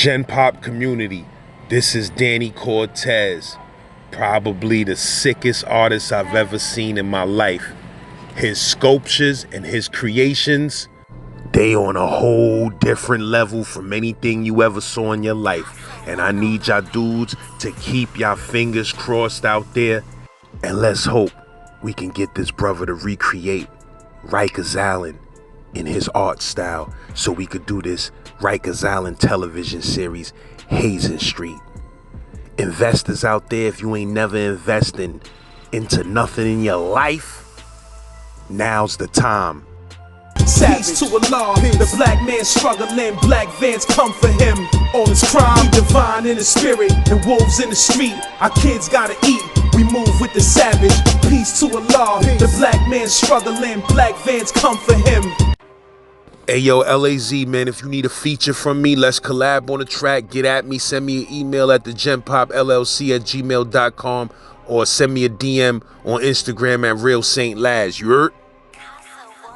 Gen Pop community, this is Danny Cortez, probably the sickest artist I've ever seen in my life. His sculptures and his creations, they on a whole different level from anything you ever saw in your life. And I need y'all dudes to keep y'all fingers crossed out there, and let's hope we can get this brother to recreate Rikers Island in his art style so we could do this Rikers Island television series, Hazen Street. Investors out there, if you ain't never investing into nothing in your life, now's the time. Peace to Allah, the black man struggling, black vans come for him. All his crime, divine in the spirit, and wolves in the street. Our kids gotta eat, we move with the savage. Peace to Allah, the black man struggling, black vans come for him. Hey yo, LAZ man, if you need a feature from me, let's collab on a track, get at me, send me an email at thegenpopllc@gmail.com or send me a DM on Instagram at Real Saint Laz, you heard?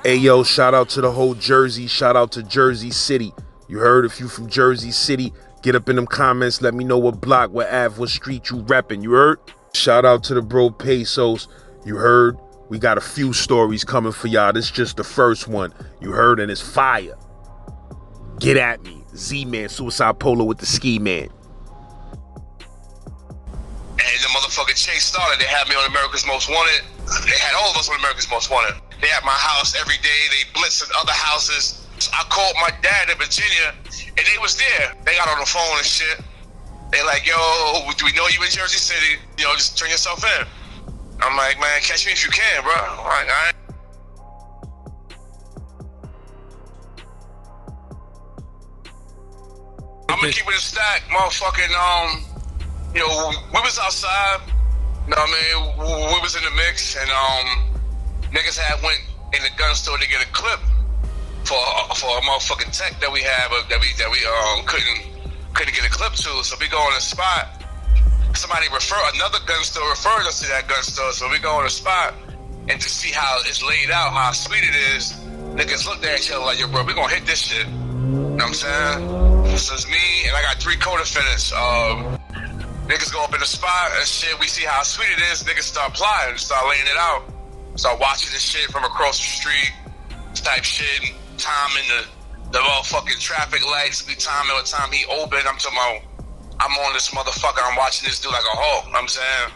Hey yo, shout out to the whole Jersey, shout out to Jersey City. You heard? If you from Jersey City, get up in them comments, let me know what block, what Ave, what street you reppin', you heard? Shout out to the bro Pesos, you heard? We got a few stories coming for y'all. This is just the first one. You heard, and it's fire. Get at me. Z-Man, Suicide Polo with the Ski Man. And the motherfucking chase started. They had me on America's Most Wanted. They had all of us on America's Most Wanted. They at my house every day. They blitzed at other houses. So I called my dad in Virginia, and they was there. They got on the phone and shit. They like, yo, do we know you in Jersey City? You know, just turn yourself in. I'm like, man, catch me if you can, bro. I'm like, all right. I'm gonna keep it a stack, motherfucking, you know, we was outside, you know what I mean? We was in the mix, and niggas had went in the gun store to get a clip for a motherfucking tech that we had, but that we couldn't get a clip to, so we go on the spot. Somebody another gun store referred us to that gun store, so we go on the spot and to see how it's laid out, how sweet it is. Niggas looked at each other like, yo, bro, we gonna hit this shit. You know what I'm saying? This is me, and I got 3 co-defendants. Niggas go up in the spot and shit. We see how sweet it is. Niggas start plotting, start laying it out, start watching this shit from across the street, type shit, timing the motherfucking traffic lights. We timing what time he opened. I'm talking about. I'm on this motherfucker, I'm watching this dude like a hawk, you know what I'm saying?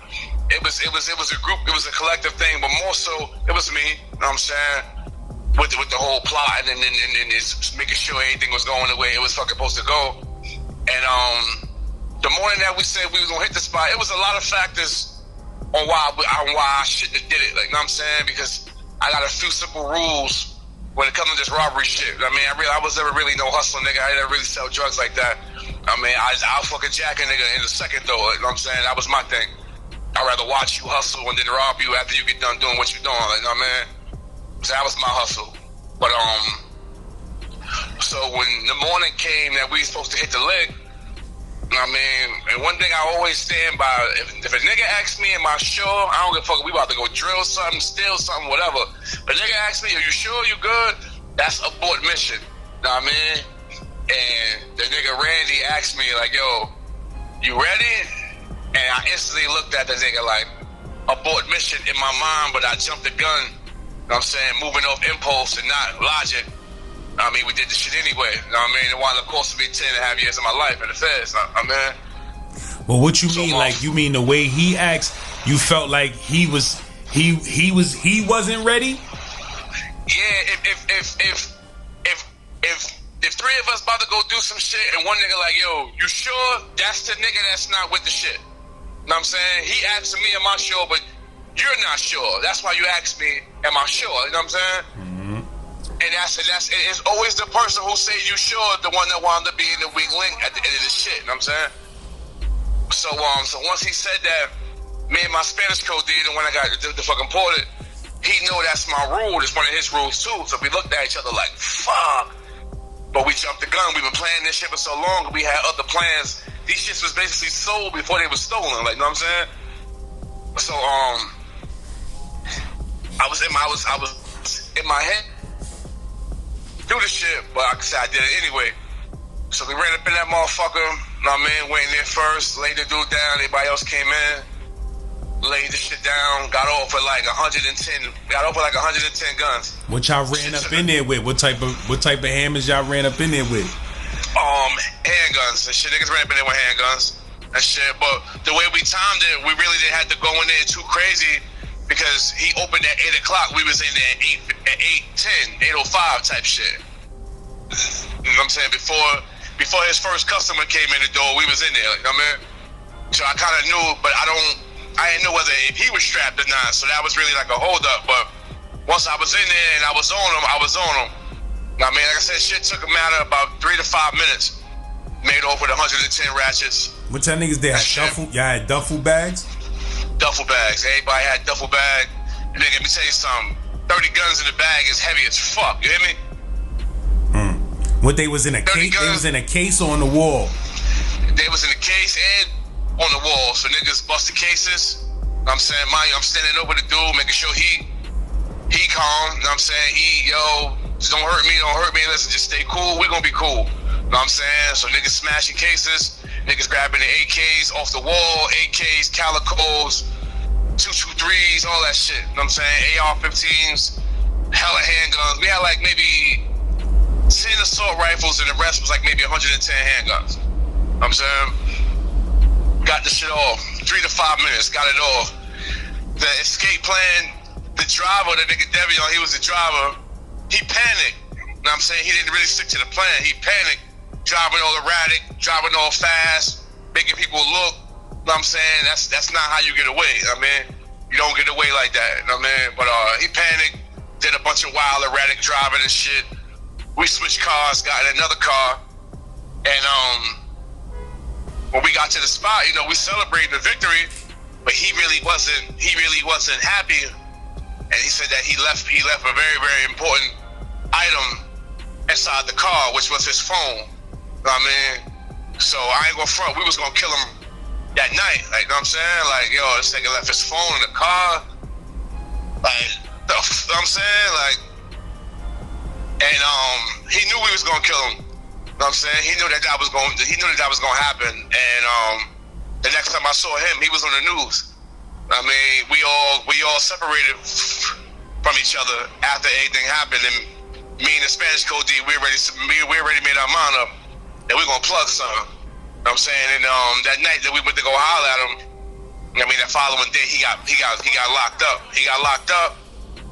It was a group, it was a collective thing, but more so, it was me, you know what I'm saying? With the whole plot and it's making sure everything was going the way it was fucking supposed to go. And the morning that we said we was gonna hit the spot, it was a lot of factors on why I shouldn't have did it, like, you know what I'm saying? Because I got a few simple rules when it comes to this robbery shit. I mean, I was never really no hustler nigga, I didn't really sell drugs like that. I mean, I'll fucking jack a nigga in a second though, you know what I'm saying? That was my thing. I'd rather watch you hustle and then rob you after you get done doing what you're doing, like, you know what I mean? So that was my hustle. But, so when the morning came that we supposed to hit the lick, you know what I mean? And one thing I always stand by, if a nigga asks me, am I sure? I don't give a fuck, we about to go drill something, steal something, whatever. But nigga asks me, are you sure you good? That's abort mission, you know what I mean? And the nigga Randy asked me, like, yo, you ready? And I instantly looked at the nigga like, abort mission in my mind, but I jumped the gun, you know what I'm saying, moving off impulse and not logic. I mean, we did the shit anyway, you know what I mean? It wound up costing me 10.5 years of my life in the feds, I mean. Well, what you mean, like, you mean the way he asked, you felt like he wasn't ready? Yeah, if 3 of us about to go do some shit and one nigga like, yo, you sure? That's the nigga that's not with the shit. You know what I'm saying? He asked me, am I sure? But you're not sure. That's why you asked me, am I sure? You know what I'm saying? Mm-hmm. And it's always the person who say you sure, the one that wound up being the weak link at the end of the shit. You know what I'm saying? So once he said that, me and my Spanish code did, and when I got the fucking ported, he knew that's my rule. It's one of his rules too. So we looked at each other like, fuck. But we jumped the gun. We've been playing this shit for so long. We had other plans. These shits was basically sold before they was stolen. Like, you know what I'm saying? So I was in my head do the shit, but like I said, I did it anyway. So we ran up in that motherfucker. Know what I mean? Went in there first, laid the dude down. Everybody else came in, laid the shit down. Got off with like 110. Got off with like 110 guns. What y'all ran up in there with? What type of hammers y'all ran up in there with? Handguns and shit. Niggas ran up in there with handguns and shit. But the way we timed it, we really didn't have to go in there too crazy because he opened at 8 o'clock. We was in there at 8:10, 8:05 type shit. You know what I'm saying? Before his first customer came in the door, we was in there. You know what I mean? So I kind of knew, but I didn't know whether if he was strapped or not. So that was really like a hold up. But once I was in there and I was on him, I was on him. I mean, like I said, shit took a matter of about 3 to 5 minutes. Made off with 110 ratchets. What y'all niggas did? Y'all had duffel bags? Duffel bags. Everybody had duffel bag. And nigga, let me tell you something. 30 guns in the bag is heavy as fuck. You hear me? What, they was in a case? They was in a case or on the wall? They was in the case and on the wall. So niggas busted cases. I'm saying, I'm standing over the dude, making sure he calm. You know what I'm saying? Just don't hurt me. Listen, just stay cool. We gonna be cool. You know what I'm saying? So niggas smashing cases, niggas grabbing the AKs off the wall, AKs, calicos, 223s, all that shit. You know what I'm saying? AR-15s, hella handguns. We had like maybe 10 assault rifles and the rest was like maybe 110 handguns. You know what I'm saying? Got the shit off. 3 to 5 minutes, got it off. The escape plan, the driver, the nigga Devion, he was the driver. He panicked. You know what I'm saying? He didn't really stick to the plan. He panicked, driving all erratic, driving all fast, making people look. You know what I'm saying? That's not how you get away. You know what I mean? You don't get away like that. You know what I mean? But he panicked, did a bunch of wild erratic driving and shit. We switched cars, got in another car, and when we got to the spot, you know, we celebrated the victory, but he really wasn't happy. And he said that he left a very, very important item inside the car, which was his phone. You know what I mean? So I ain't gonna front, we was gonna kill him that night. Like, you know what I'm saying? Like, yo, this nigga left his phone in the car. Like, you know what I'm saying? Like, and he knew we was gonna kill him. You know what I'm saying? He knew that was gonna happen. And the next time I saw him, he was on the news. I mean, we all separated from each other after everything happened, and me and the Spanish code D, we already made our mind up that we gonna plug something. You know what I'm saying? And that night that we went to go holler at him, I mean, that following day he got locked up. He got locked up.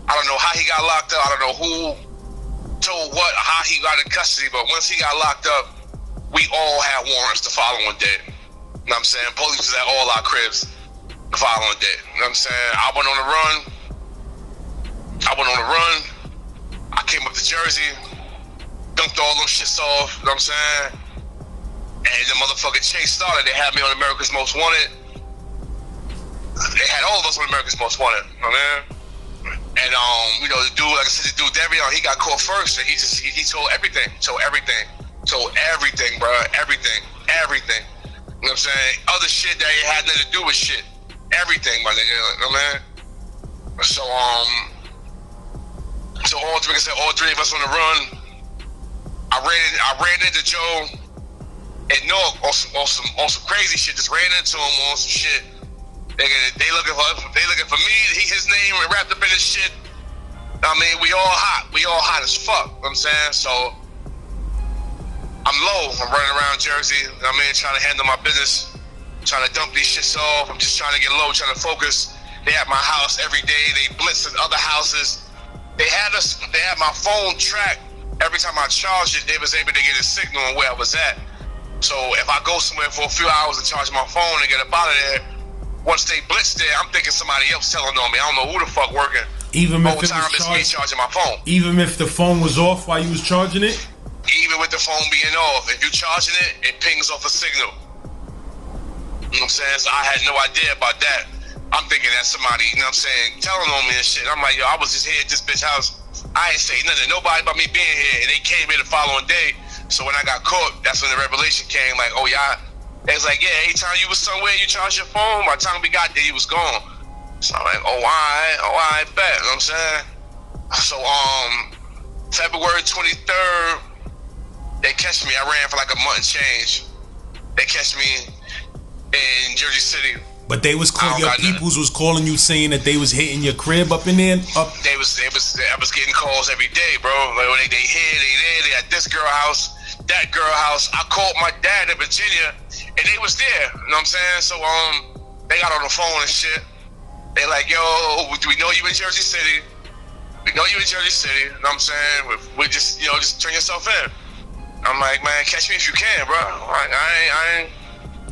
I don't know how he got locked up. I don't know who told what, how he got in custody, but once he got locked up, we all had warrants the following day. You know what I'm saying? Police was at all our cribs the following day. You know what I'm saying? I went on the run. I came up to Jersey, dumped all them shits off. You know what I'm saying? And the motherfucking chase started. They had me on America's Most Wanted. They had all of us on America's Most Wanted. You know what I mean? And you know, the dude, like I said, the dude Devion, he got caught first, and he told everything. Told everything, bro. Everything. You know what I'm saying? Other shit that ain't had nothing to do with shit. Everything, my nigga. You know what I mean? So all three of us on the run. I ran into Joe and Nork on some crazy shit. Just ran into him on some shit. They looking for me. His name wrapped up in this shit. I mean, we all hot as fuck. You know what I'm saying? So I'm low. I'm running around Jersey. You know what I mean, trying to handle my business, trying to dump these shits off. I'm just trying to get low, trying to focus. They at my house every day. They blitz at other houses. They had my phone tracked. Every time I charged it, they was able to get a signal on where I was at. So if I go somewhere for a few hours and charge my phone and get up out of there, once they blitz there, I'm thinking somebody else telling on me. I don't know who the fuck working. Even if it was me charging my phone. Even if the phone was off while you was charging it? Even with the phone being off, if you charging it, it pings off a signal. You know what I'm saying? So I had no idea about that. I'm thinking that's somebody, you know what I'm saying, telling on me and shit. I'm like, yo, I was just here at this bitch house. I ain't say nothing to nobody about me being here. And they came here the following day. So when I got caught, that's when the revelation came. Like, oh, yeah. They was like, yeah, anytime you was somewhere, you charged your phone. By the time we got there, you was gone. So I'm like, oh, I bet. You know what I'm saying? So, February 23rd, They catch me. I ran for like a month and change. They catch me in Jersey City. But they was calling your peoples was calling you saying that they was hitting your crib up in there. I was getting calls every day, bro. Like they here, they there, they at this girl house, that girl house. I called my dad in Virginia, and they was there. You know what I'm saying? So they got on the phone and shit. They like, yo, we know you in Jersey City. We know you in Jersey City. You know what I'm saying? We just, just turn yourself in. I'm like, man, catch me if you can, bro. I ain't.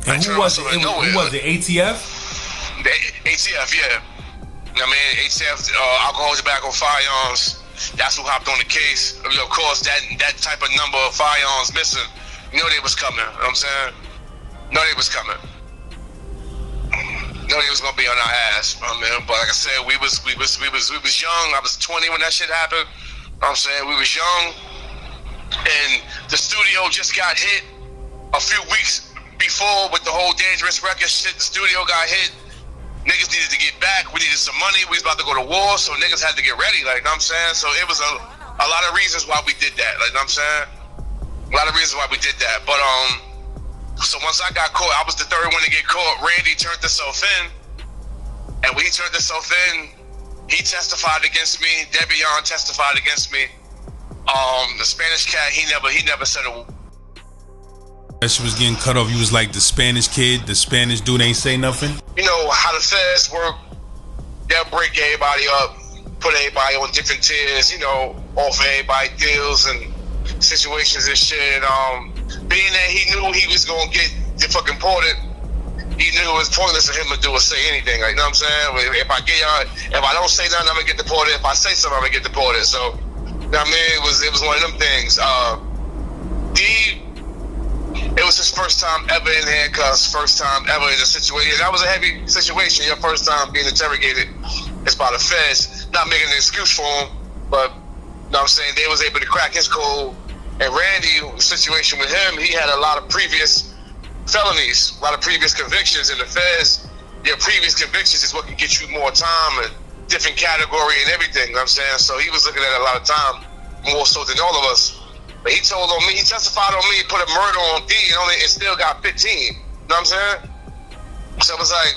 And who was it? Who was it? ATF? The ATF, yeah. I mean, ATF, alcohol, tobacco, firearms. That's who hopped on the case. I mean, of course, that type of number of firearms missing. You know they was coming. You know what I'm saying? No, they was coming. No, they was gonna be on our ass, man. But like I said, we was young. I was 20 when that shit happened. You know what I'm saying? We was young, and the studio just got hit a few weeks before with the whole Dangerous Records shit. The studio got hit. Niggas needed to get back. We needed some money. We was about to go to war, so niggas had to get ready. Like, you know what I'm saying? So it was a lot of reasons why we did that. Like, you know what I'm saying? A lot of reasons why we did that. But so once I got caught, I was the third one to get caught. Randy turned himself in, and when he turned himself in, he testified against me. Debian testified against me. The Spanish cat, he never said a word. That shit was getting cut off. You was like the Spanish kid, the Spanish dude ain't say nothing. You know how the feds work. They'll break everybody up, put everybody on different tiers, offer everybody deals and situations and shit. Being that he knew he was gonna get fucking ported, he knew it was pointless for him to do or say anything. Like, you know what I'm saying? If I don't say nothing, I'm gonna get deported. If I say something, I'm gonna get deported. So, you know what I mean? It was one of them things. It was his first time ever in handcuffs, first time ever in a situation. That was a heavy situation. Your first time being interrogated is by the feds. Not making an excuse for him, but, you know what I'm saying, they was able to crack his code. And Randy, the situation with him, he had a lot of previous felonies, a lot of previous convictions. And the feds, your previous convictions is what can get you more time and different category and everything, you know what I'm saying? So he was looking at a lot of time, more so than all of us. But he testified on me, put a murder on D, and still got 15. You know what I'm saying? So I was like,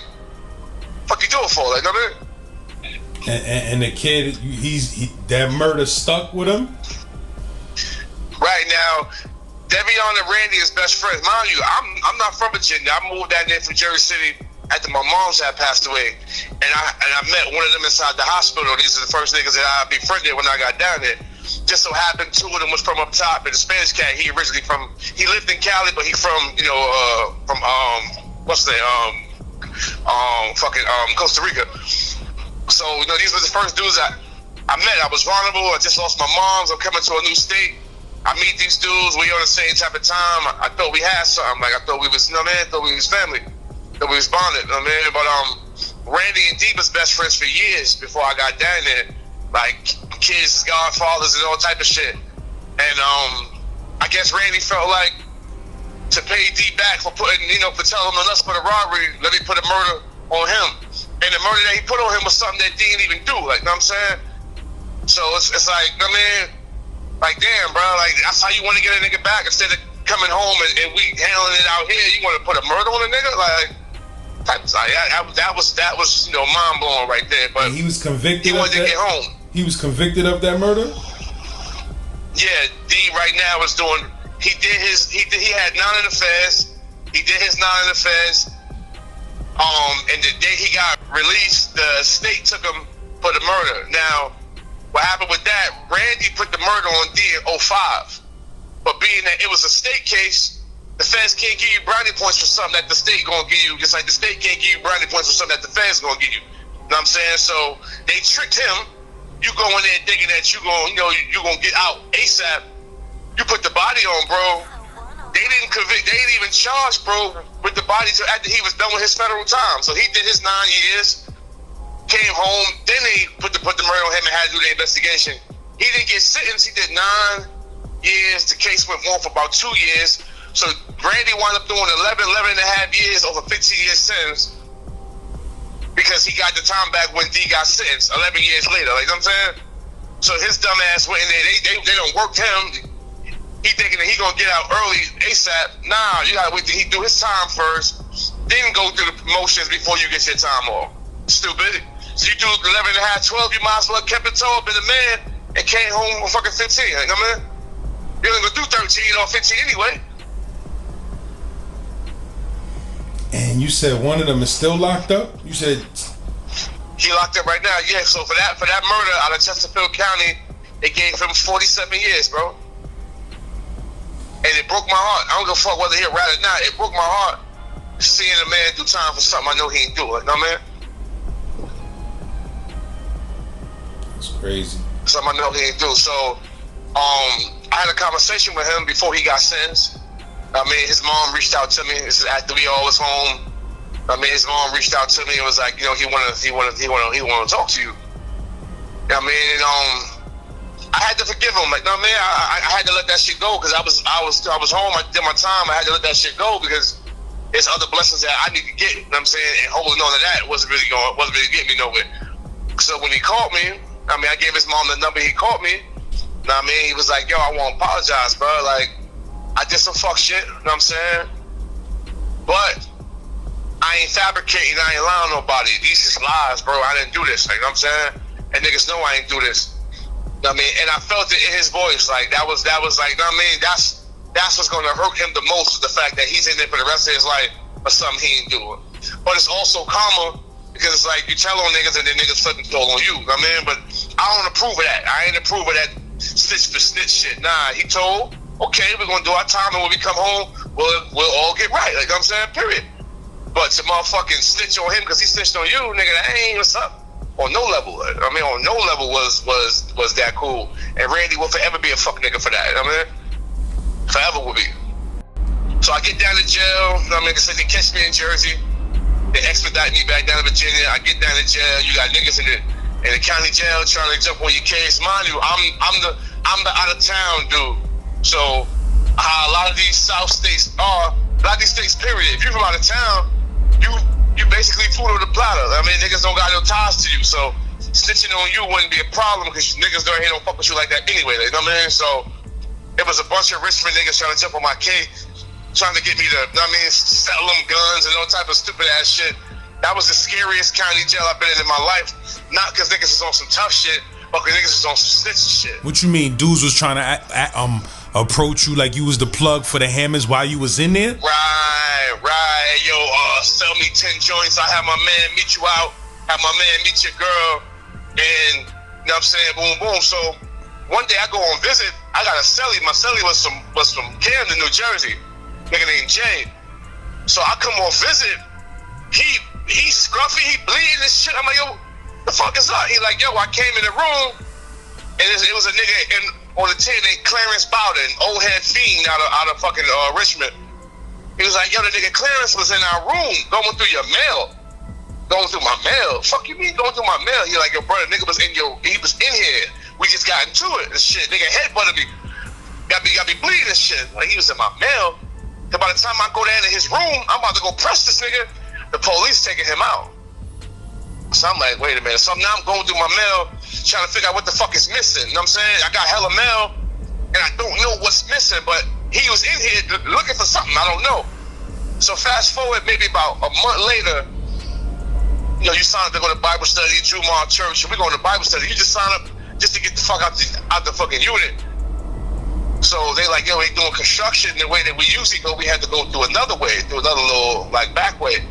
fuck you do it for? Like, you know what I mean? And the kid, that murder stuck with him? Right now, Devion and Randy is best friends. Mind you, I'm not from Virginia. I moved down there from Jersey City after my mom's had passed away. And I met one of them inside the hospital. These are the first niggas that I befriended when I got down there. Just so happened two of them was from up top, and the Spanish cat, he lived in Cali, but he from Costa Rica. So, these were the first dudes I met. I was vulnerable. I just lost my moms. I'm coming to a new state. I meet these dudes. We on the same type of time. I thought we had something. Like, I thought we was, I thought we was family. That we was bonded, But Randy and Deep was best friends for years before I got down there. Like, kids, godfathers, and all type of shit. And I guess Randy felt like to pay D back for putting, for telling him us for the robbery, let me put a murder on him. And the murder that he put on him was something that D didn't even do. Like, you know what I'm saying? So it's like, like, damn, bro, like, that's how you want to get a nigga back instead of coming home and we handling it out here. You want to put a murder on a nigga? Like, that was mind blowing right there. But and he was convicted. He wanted to get home. He was convicted of that murder? Yeah, D right now is doing. He had 9 in the feds. He did his 9 in the feds. And the day he got released, the state took him for the murder. Now, what happened with that? Randy put the murder on D in 05. But being that it was a state case, the feds can't give you brownie points for something that the state gonna give you, just like the state can't give you brownie points for something that the feds gonna give you. You know what I'm saying? So they tricked him. You go in there thinking that you gonna get out ASAP. You put the body on, bro. They didn't convict. They didn't even charge, bro, with the body till after he was done with his federal time. So he did his 9 years, came home. Then they put the murder on him and had to do the investigation. He didn't get sentenced. He did 9 years. The case went on for about 2 years. So Randy wound up doing 11 and a half years over 15-year sentence because he got the time back when D got sentenced 11 years later. Like, you know what I'm saying? So his dumb ass went in there. They done worked him. he thinking that he gonna get out early ASAP. Nah, you gotta wait till he do his time first, then go through the promotions before you get your time off. Stupid. So you do 11 and a half, 12, you might as well kept it tall, been a man, and came home with fucking 15. You know what I mean? You're gonna do 13 or 15 anyway. And you said one of them is still locked up? You said he locked up right now, yeah. So for that murder out of Chesterfield County, they gave him 47 years, bro. And it broke my heart. I don't give a fuck whether he a rat or not. It broke my heart seeing a man do time for something I know he ain't do it. You know what I mean? It's crazy. Something I know he ain't do. So, I had a conversation with him before he got sentenced. I mean, his mom reached out to me. This is after we all was home. I mean, his mom reached out to me and was like, you know, he wanted to talk to you. I mean, I had to forgive him. Like, no, man, I had to let that shit go because I was home. I did my time. I had to let that shit go because there's other blessings that I need to get. You know what I'm saying? And holding on to that wasn't really getting me nowhere. So when he called me, I mean, I gave his mom the number. He called me. You know what I mean? He was like, yo, I want to apologize, bro. Like, I did some fuck shit. You know what I'm saying? But I ain't fabricating. I ain't lying on nobody. These is lies, bro. I didn't do this. Like, you know what I'm saying? And niggas know I ain't do this. You know what I mean? And I felt it in his voice. Like, that was like, you know what I mean? That's what's going to hurt him the most, is the fact that he's in there for the rest of his life for something he ain't doing. But it's also karma, because it's like you tell on niggas and then niggas fucking told on you. You know what I mean? But I don't approve of that. I ain't approve of that snitch for snitch shit. Nah, he told, okay, we're going to do our time, and when we come home, we'll all get right. Like, you know what I'm saying? Period. But to motherfucking snitch on him because he snitched on you, nigga, that ain't what's up. On no level. I mean, on no level was that cool. And Randy will forever be a fuck nigga for that. You know what I mean? Forever will be. So I get down to jail. You know what I mean? They catch me in Jersey. They expedite me back down to Virginia. I get down to jail. You got niggas in the county jail trying to jump on your case. Mind you, I'm the out of town dude. So how a lot of these South states are, a lot of these states, period. If you're from out of town, you basically food on the platter. I mean, niggas don't got no ties to you, so snitching on you wouldn't be a problem because niggas don't fuck with you like that anyway. You know what I mean? So it was a bunch of Richmond niggas trying to jump on my case, trying to get me to, you know what I mean, sell them guns and all type of stupid ass shit. That was the scariest county jail I've been in my life. Not because niggas is on some tough shit, but because niggas is on some snitch shit. What you mean? Dudes was trying to approach you like you was the plug for the hammers while you was in there? Right. Yo, sell me 10 joints. I have my man meet you out. Have my man meet your girl. And, you know what I'm saying? Boom, boom. So one day I go on visit. I got a celly. My celly was from Camden, New Jersey. Nigga named Jay. So I come on visit. He scruffy. He bleeding and shit. I'm like, yo, the fuck is up? He like, yo, I came in the room. And it was a nigga on the 10 named Clarence Bowden, old head fiend out of fucking Richmond. He was like, yo, the nigga Clarence was in our room going through your mail. Going through my mail. Fuck you mean going through my mail? He like, yo, brother, nigga was in here. We just got into it and shit. Nigga headbutted me. Got me bleeding and shit. Like, he was in my mail. So by the time I go down to his room, I'm about to go press this nigga. The police taking him out. So I'm like, wait a minute. So now I'm going through my mail, trying to figure out what the fuck is missing. You know what I'm saying? I got hella mail, and I don't know what's missing, but he was in here looking for something. I don't know. So fast forward maybe about a month later, you know, you sign up to go to Bible study, Jumar Church, and we going to Bible study. You just sign up just to get the fuck out the fucking unit. So they like, yo, they doing construction the way that we usually go. We had to go through another way, through another little like back way.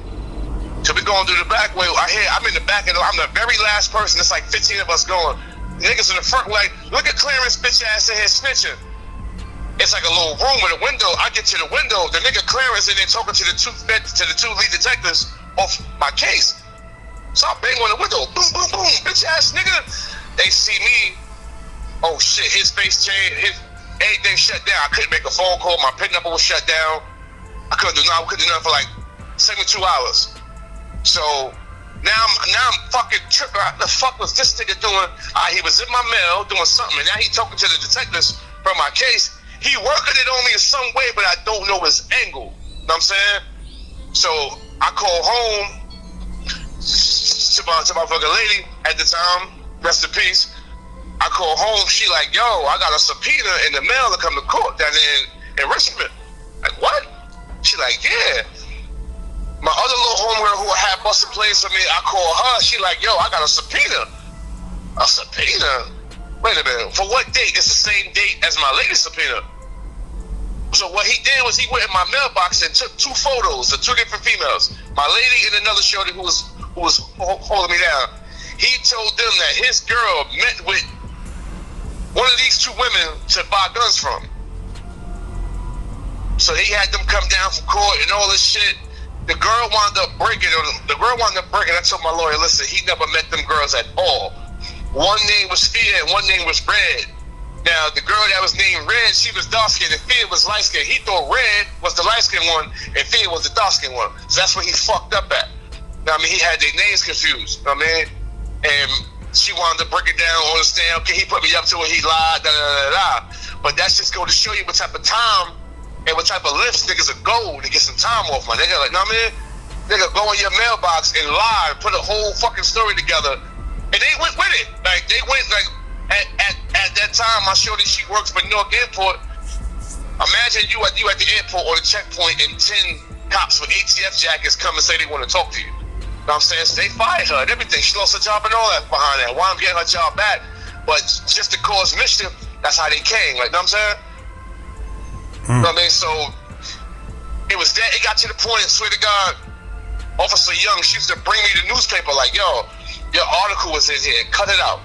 So we going through the back way. I'm in the back, and I'm the very last person. It's like 15 of us going. The niggas in the front like, look at Clarence bitch ass in here snitching. It's like a little room with a window. I get to the window. The nigga Clarence in there talking to the two lead detectives off my case. So I bang on the window. Boom, boom, boom. Bitch ass nigga. They see me. Oh shit. His face changed. Everything shut down. I couldn't make a phone call. My PIN number was shut down. I couldn't do nothing for like 72 hours. So now I'm fucking tripping. What the fuck was this nigga doing? He was in my mail doing something, and now he talking to the detectives from my case. He working it on me in some way, but I don't know his angle. You know what I'm saying? So I call home to my fucking lady at the time, rest in peace. I call home. She like, yo, I got a subpoena in the mail to come to court down in Richmond. Like, what? She like, yeah. My other little homegirl who had busted plays for me, I call her. She like, yo, I got a subpoena. A subpoena? Wait a minute. For what date? It's the same date as my lady's subpoena. So what he did was he went in my mailbox and took 2 photos of 2 different females. My lady and another shorty who was holding me down. He told them that his girl met with one of these 2 women to buy guns from. So he had them come down from court and all this shit. The girl wound up breaking. I told my lawyer, listen, he never met them girls at all. One name was Fia and one name was Red. Now, the girl that was named Red, she was dark-skinned and Fia was light-skinned. He thought Red was the light-skinned one and Fia was the dark-skinned one. So that's what he fucked up at. Now, I mean, he had their names confused. You know what I mean? And she wanted to break it down, understand, okay, he put me up to it, he lied, da da da da. But that's just going to show you what type of time and what type of lifts niggas are go to get some time off, my nigga. Like, know what I mean? Nigga, go in your mailbox and lie, put a whole fucking story together. And they went with it. Like, they went, like, at that time, my shorty, she works for Newark Airport. Imagine you at the airport or the checkpoint and 10 cops with ATF jackets come and say they want to talk to you. You know what I'm saying? So they fired her and everything. She lost her job and all that behind that. Why I'm getting her job back? But just to cause mischief, that's how they came. Like, you know what I'm saying? You know what I mean? So it was that. It got to the point, swear to God, Officer Young, she used to bring me the newspaper like, yo, your article was in here. Cut it out.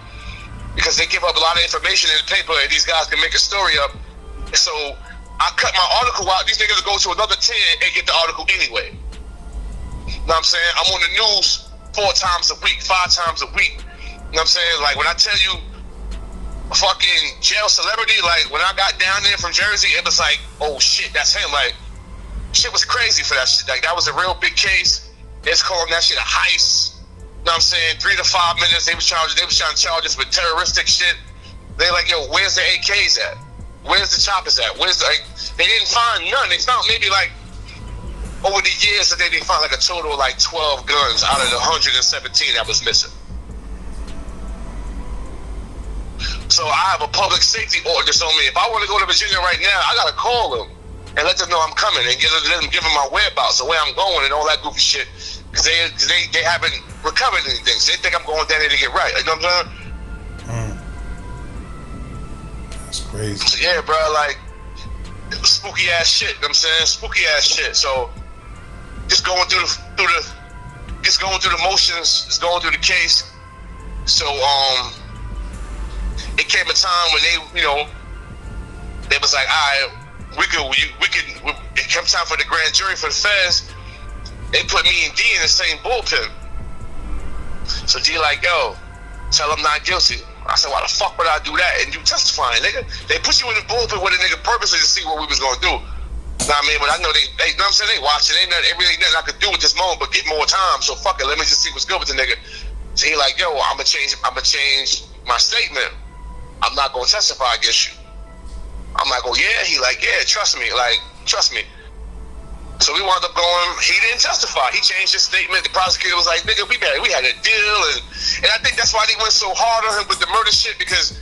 Because they give up a lot of information in the paper and these guys can make a story up. So I cut my article out. These niggas go to another 10 and get the article anyway. You know what I'm saying? I'm on the news 4 times a week, 5 times a week. You know what I'm saying? Like, when I tell you a fucking jail celebrity, like, when I got down there from Jersey, it was like, oh shit, that's him. Like, shit was crazy for that shit. Like, that was a real big case. It's calling that shit a heist. You know what I'm saying? 3 to 5 minutes, they was trying to charge us with terroristic shit. They like, yo, where's the AKs at? Where's the choppers at? Where's the, like, they didn't find none. They found maybe like, over the years, they found like a total of like 12 guns out of the 117 that was missing. So I have a public safety ordinance on me. If I want to go to Virginia right now, I gotta call them and let them know I'm coming and let them give them my whereabouts and where I'm going and all that goofy shit. Because they haven't recovered anything. So they think I'm going down there to get right. You know what I'm saying? That's crazy. So yeah, bro, like, spooky ass shit. You know what I'm saying? Spooky ass shit. So just going through the motions, just going through the case. So it came a time when they was like, all right, we could. It came time for the grand jury for the feds. They put me and D in the same bullpen. So D like, yo, tell them not guilty. I said, why the fuck would I do that? And you testifying, nigga. They put you in the bullpen with a nigga purposely to see what we was gonna do. Know what I mean? But I know they you know what I'm saying? They watching. Ain't nothing I could do at this moment but get more time. So fuck it, let me just see what's good with the nigga. So he like, yo, I'ma change my statement. I'm not gonna testify against you. I'm like, oh yeah? He like, yeah, trust me. So we wound up going, he didn't testify. He changed his statement. The prosecutor was like, nigga, we had a deal. And I think that's why they went so hard on him with the murder shit, because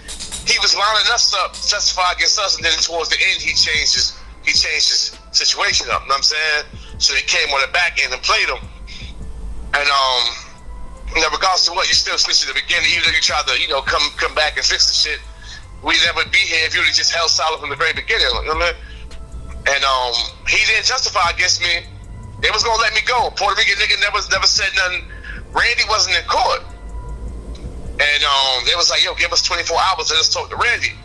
he was lining us up to testify against us, and then towards the end, he changed his situation up, you know what I'm saying? So they came on the back end and played him. And in regards to what, you still snitched at the beginning, even though you tried to, come back and fix the shit, we'd never be here if you would have just held solid from the very beginning, you know what I mean? And he didn't testify against me. They was gonna let me go. Puerto Rican nigga never said nothing. Randy wasn't in court. And they was like, yo, give us 24 hours to just talk to Randy.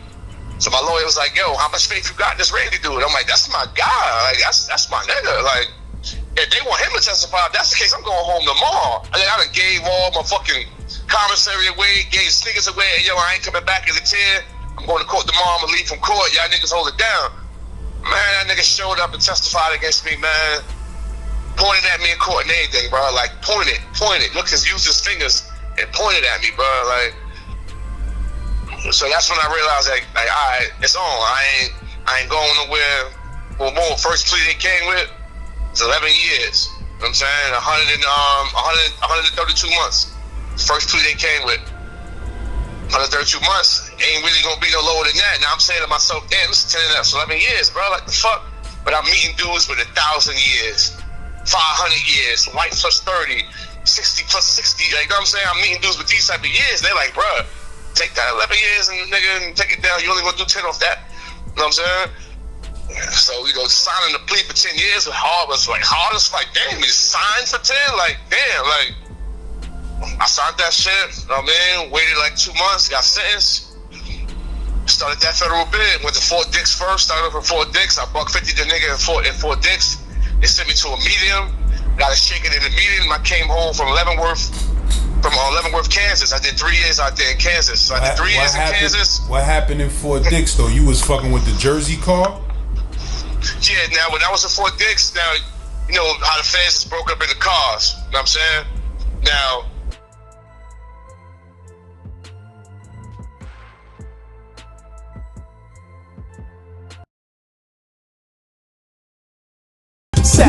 So my lawyer was like, yo, how much faith you got in this Randy dude? I'm like, that's my guy. Like, that's my nigga. Like, if they want him to testify, if that's the case, I'm going home tomorrow. I done gave all my fucking commissary away, gave sneakers away, and yo, I ain't coming back as a 10. I'm going to court tomorrow. I'm gonna leave from court. Y'all niggas hold it down. Man, that nigga showed up and testified against me, man. Pointed at me in court and everything, bro. Like, pointed. Look, used his fingers and pointed at me, bro. Like, so that's when I realized, like, all right, it's on. I ain't going nowhere. Well, more first plea they came with, it's 11 years. You know what I'm saying? 132 months. First plea they came with. 132 months ain't really gonna be no lower than that. Now I'm saying to myself, damn, this is 10 and 11 years, bro. Like the fuck? But I'm meeting dudes with 1,000 years, 500 years, white plus 30, 60 plus 60. Like, you know what I'm saying? I'm meeting dudes with these type of years. They're like, bro, take that 11 years and nigga and take it down. You only gonna do 10 off that. You know what I'm saying? So, signing the plea for 10 years was hard. Was like hard as like, damn, you signed for 10? Like, damn, like I signed that shit. You know what I mean? Waited like 2 months, got sentenced. Started that federal bid. Went to Fort Dix first. Started from Fort Dix. I buck 50 the nigga in Fort Dix. They sent me to a medium. Got it shaken in the medium. I came home from Leavenworth, Kansas. I did 3 years out there in Kansas. So I did 3 years in Kansas. What happened in Fort Dix though? You was fucking with the Jersey car? Yeah, now when I was in Fort Dix, now you know how the feds is broke up into cars. You know what I'm saying? Now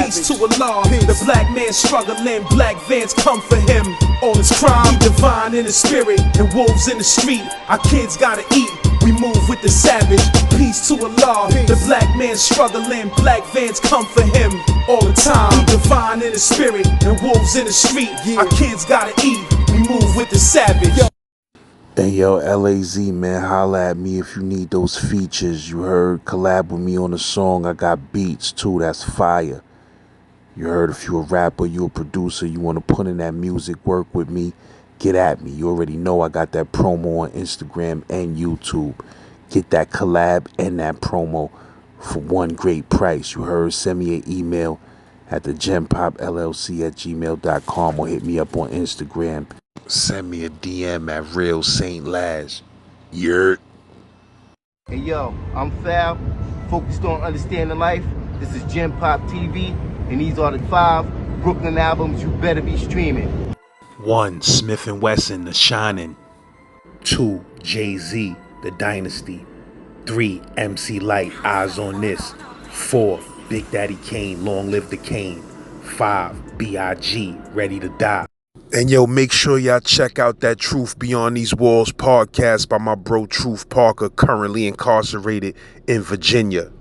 Peace to Allah, the black man struggling, black vans come for him. All his crime, he divine in the spirit, and wolves in the street. Our kids gotta eat, we move with the savage. Peace to Allah, the black man struggling, black vans come for him. All the time, he divine in the spirit, and wolves in the street. Our kids gotta eat, we move with the savage. Hey yo, LAZ, man, holla at me if you need those features. You heard, collab with me on the song. I got beats too, that's fire. You heard, if you a rapper, you a producer, you want to put in that music work with me, get at me. You already know I got that promo on Instagram and YouTube. Get that collab and that promo for one great price. You heard, send me an email at thegenpopllc@gmail.com or hit me up on Instagram. Send me a DM at Real Saint Laz. Yurt. Hey yo, I'm Fab, focused on understanding life. This is Gen Pop TV, and these are the 5 Brooklyn albums you better be streaming. 1. Smith & Wesson, The Shining. 2. Jay-Z, The Dynasty. 3. MC Lyte, Eyes on This. 4. Big Daddy Kane, Long Live the Kane. 5. B.I.G., Ready to Die. And yo, make sure y'all check out that Truth Beyond These Walls podcast by my bro Truth Parker, currently incarcerated in Virginia.